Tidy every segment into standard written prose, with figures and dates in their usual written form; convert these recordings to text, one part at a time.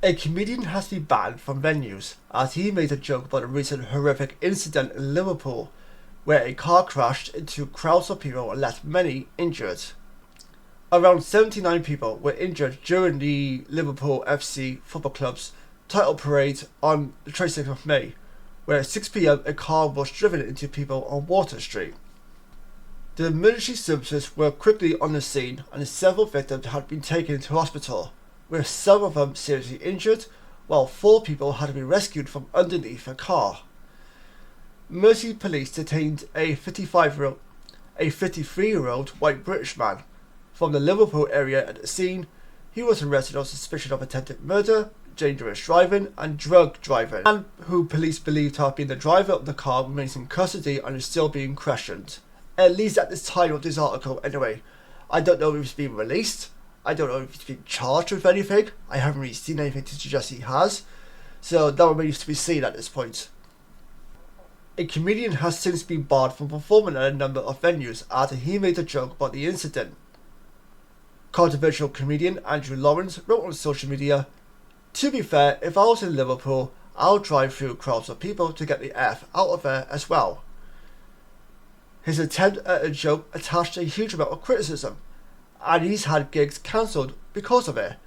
A comedian has been banned from venues as he made a joke about a recent horrific incident in Liverpool where a car crashed into crowds of people and left many injured. Around 79 people were injured during the Liverpool FC football club's title parade on the 26th of May, where at 6 p.m. a car was driven into people on Water Street. The emergency services were quickly on the scene and several victims had been taken to hospital, with some of them seriously injured, while 4 people had to be rescued from underneath a car. Mersey police detained a 53-year-old white British man from the Liverpool area at the scene. He was arrested on suspicion of attempted murder, dangerous driving and drug driving. The man who police believe to have been the driver of the car remains in custody and is still being questioned. At least at the time of this article anyway. I don't know if he's been released. I don't know if he's been charged with anything. I haven't really seen anything to suggest he has. So that remains to be seen at this point. A comedian has since been barred from performing at a number of venues after he made a joke about the incident. Controversial comedian Andrew Lawrence wrote on social media, "To be fair, if I was in Liverpool, I'll drive through crowds of people to get the F out of there as well." His attempt at a joke attached a huge amount of criticism, and he's had gigs cancelled because of it,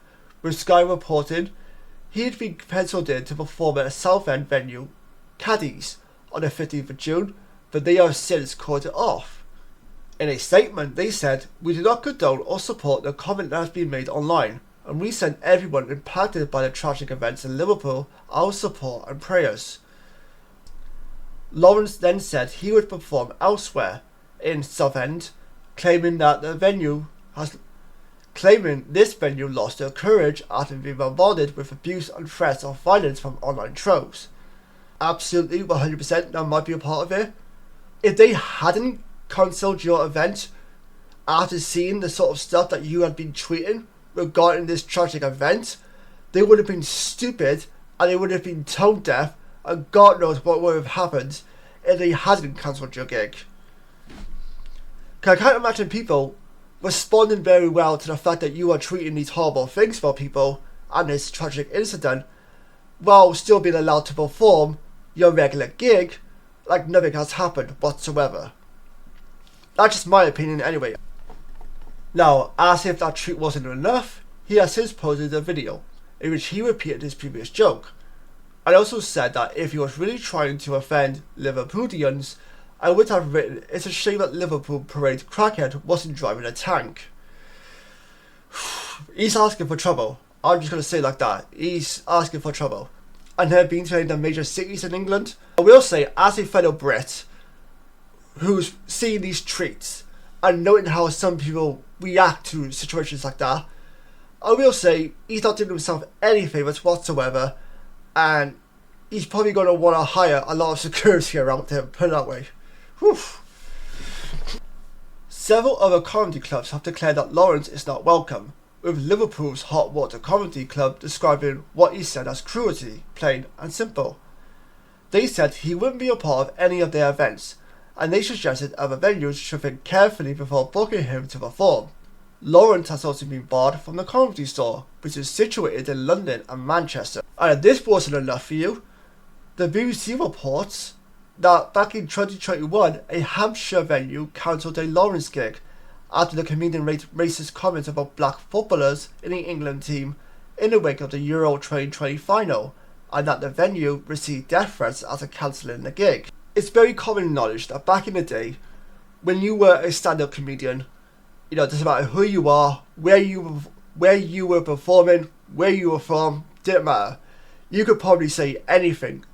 with Sky reporting he had been penciled in to perform at a Southend venue, Caddies, on the 15th of June, but they have since called it off. In a statement, they said, "We do not condone or support the comment that has been made online, and we send everyone impacted by the tragic events in Liverpool our support and prayers." Lawrence then said he would perform elsewhere in Southend, claiming this venue lost their courage after being bombarded with abuse and threats of violence from online trolls. Absolutely, 100%, that might be a part of it. If they hadn't cancelled your event after seeing the sort of stuff that you had been tweeting regarding this tragic event, they would have been stupid and they would have been tone deaf, and God knows what would have happened if they hadn't cancelled your gig. I can't imagine people responding very well to the fact that you are tweeting these horrible things for people and this tragic incident while still being allowed to perform your regular gig like nothing has happened whatsoever. That's just my opinion anyway. Now, as if that tweet wasn't enough, he has since posted a video in which he repeated his previous joke, and also said that if he was really trying to offend Liverpoolians, I would have written, "It's a shame that Liverpool parade crackhead wasn't driving a tank." He's asking for trouble. I'm just going to say it like that. He's asking for trouble. And have been to any of the major cities in England. I will say, as a fellow Brit who's seeing these tweets and noting how some people react to situations like that, I will say he's not doing himself any favours whatsoever, and he's probably going to want to hire a lot of security around him, put it that way. Whew. Several other comedy clubs have declared that Lawrence is not welcome, with Liverpool's Hot Water Comedy Club describing what he said as cruelty, plain and simple. They said he wouldn't be a part of any of their events, and they suggested other venues should think carefully before booking him to perform. Lawrence has also been barred from the Comedy Store, which is situated in London and Manchester. And if this wasn't enough for you, the BBC reports that back in 2021, a Hampshire venue cancelled a Lawrence gig after the comedian made racist comments about black footballers in the England team in the wake of the Euro 2020 final, and that the venue received death threats after cancelling the gig. It's very common knowledge that back in the day, when you were a stand-up comedian, it doesn't matter who you are, where you were performing, where you were from, didn't matter. You could probably say anything,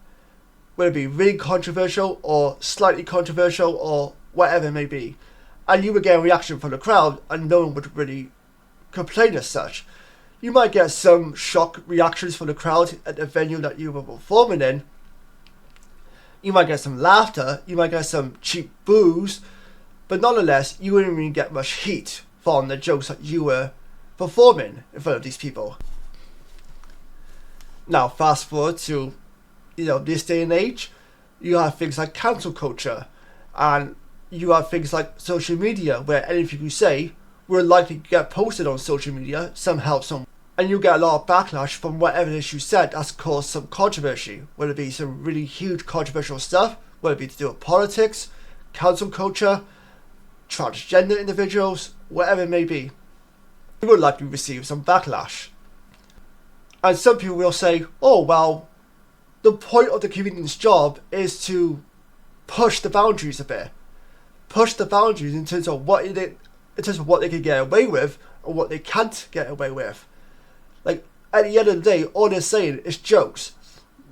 whether it be really controversial or slightly controversial or whatever it may be, and you would get a reaction from the crowd and no one would really complain as such. You might get some shock reactions from the crowd at the venue that you were performing in. You might get some laughter, you might get some cheap boos, but nonetheless, you wouldn't really get much heat from the jokes that you were performing in front of these people. Now, fast forward to, this day and age, you have things like cancel culture, and you have things like social media, where anything you say will likely get posted on social media somehow, And you get a lot of backlash from whatever it is you said that's caused some controversy, whether it be some really huge controversial stuff, whether it be to do with politics, cancel culture, transgender individuals, whatever it may be. You will likely receive some backlash. And some people will say, oh well, the point of the comedian's job is to push the boundaries a bit. Push the boundaries in terms of what they can get away with and what they can't get away with. Like, at the end of the day, all they're saying is jokes.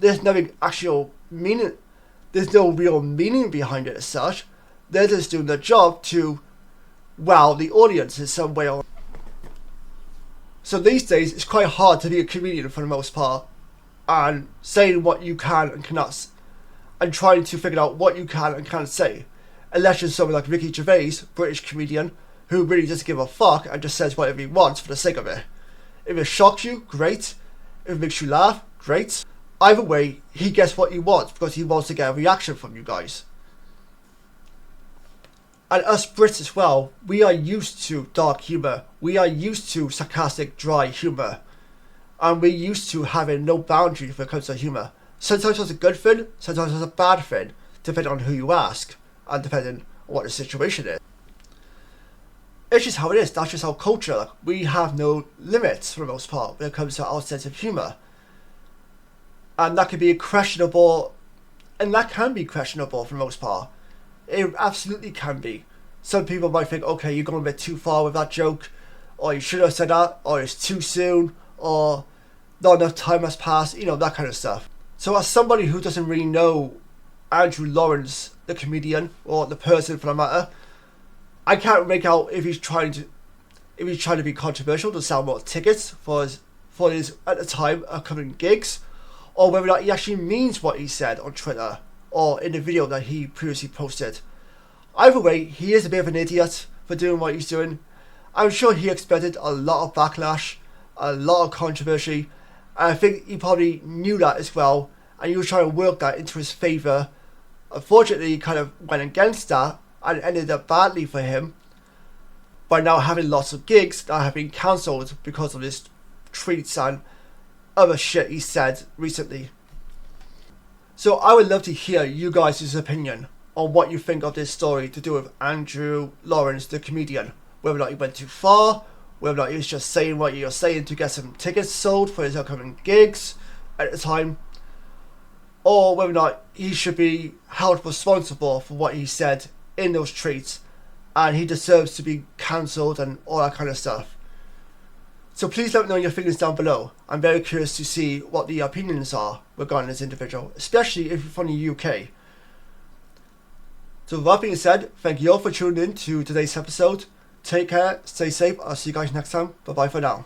There's no actual meaning. There's no real meaning behind it as such. They're just doing their job to wow the audience in some way or another. So these days, it's quite hard to be a comedian for the most part, and saying what you can and cannot, and trying to figure out what you can and can't say. Unless you're someone like Ricky Gervais, British comedian, who really doesn't give a fuck and just says whatever he wants for the sake of it. If it shocks you, great. If it makes you laugh, great. Either way, he gets what he wants because he wants to get a reaction from you guys. And us Brits as well, we are used to dark humour. We are used to sarcastic, dry humour. And we're used to having no boundaries when it comes to humour. Sometimes it's a good thing, sometimes it's a bad thing, depending on who you ask, and depending on what the situation is. It's just how it is, that's just our culture. Like, we have no limits for the most part when it comes to our sense of humour. And that can be questionable, and that can be questionable for the most part. It absolutely can be. Some people might think, okay, you're going a bit too far with that joke, or you should have said that, or it's too soon, or not enough time has passed, you know, that kind of stuff. So as somebody who doesn't really know Andrew Lawrence, the comedian, or the person for that matter, I can't make out if he's trying to be controversial to sell more tickets for his at the time upcoming gigs, or whether or not he actually means what he said on Twitter or in the video that he previously posted. Either way, he is a bit of an idiot for doing what he's doing. I'm sure he expected a lot of backlash, a lot of controversy, and I think he probably knew that as well, and he was trying to work that into his favour. Unfortunately, he kind of went against that, and it ended up badly for him by now having lots of gigs that have been cancelled because of his tweets and other shit he said recently. So I would love to hear you guys' opinion on what you think of this story to do with Andrew Lawrence, the comedian. Whether or not he went too far, whether or not he was just saying what you're saying to get some tickets sold for his upcoming gigs at the time, or whether or not he should be held responsible for what he said in those tweets and he deserves to be cancelled and all that kind of stuff. So please let me know your feelings down below. I'm very curious to see what the opinions are regarding this individual, especially if you're from the UK. So with that being said, thank you all for tuning in to today's episode. Take care, stay safe, I'll see you guys next time. Bye bye for now.